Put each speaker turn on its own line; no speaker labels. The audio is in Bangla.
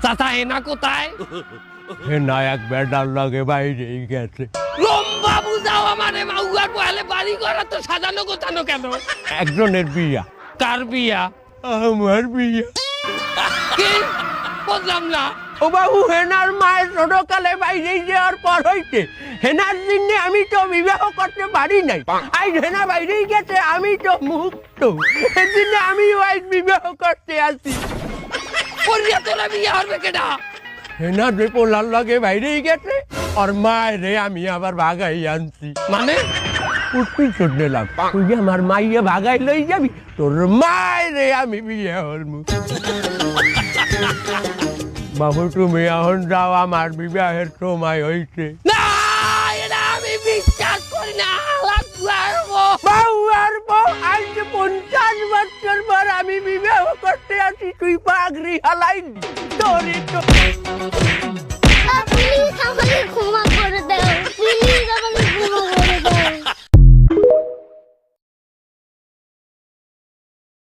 চাচা হেনা কোথায়?
হেনা এক বেটার লাগে বাইরেই গেছে।
লম্বা বুঝাও আমারে, মাউয়ার বহালে বাড়ি ঘর তো সাজানো গোছানো কেন?
একজনের বিয়া।
কার বিয়া?
আমার বিয়া।
কি বুঝলাম না।
ও বাবু, হেনার মায়ের ছোটকালে বাইরে যাওয়ার পর হইতে হেনার জন্য আমি তো বিবাহ করতে পারি নাই। আজ হেনা বাইরেই গেছে, আমি তো মুক্ত। সেদিনে আমি আজ বিবাহ করতে আসি।
পরিয়া তোরা বিয়া হবে কেডা?
হেনা যে পোলার লাগে বাইরেই গেছে, আর মায়ের আমি আবার ভাগাই আনছি।
মানে
উঠবি চোট নিলাম, তুই যে আমার মাইয়া ভাগাই লই যাবি, তোর মায়ের আমি বিয়ে হলমু। বাবু তুমি এখন যাও, আমার বিবাহের সময় হয়েছে।
না, এটা আমি বিশ্বাস করি না।
বাবু আর বউ, আজ 50 বছর পর আমি বিবাহ করতে আসি, তুই পাগড়ি হালাই তোর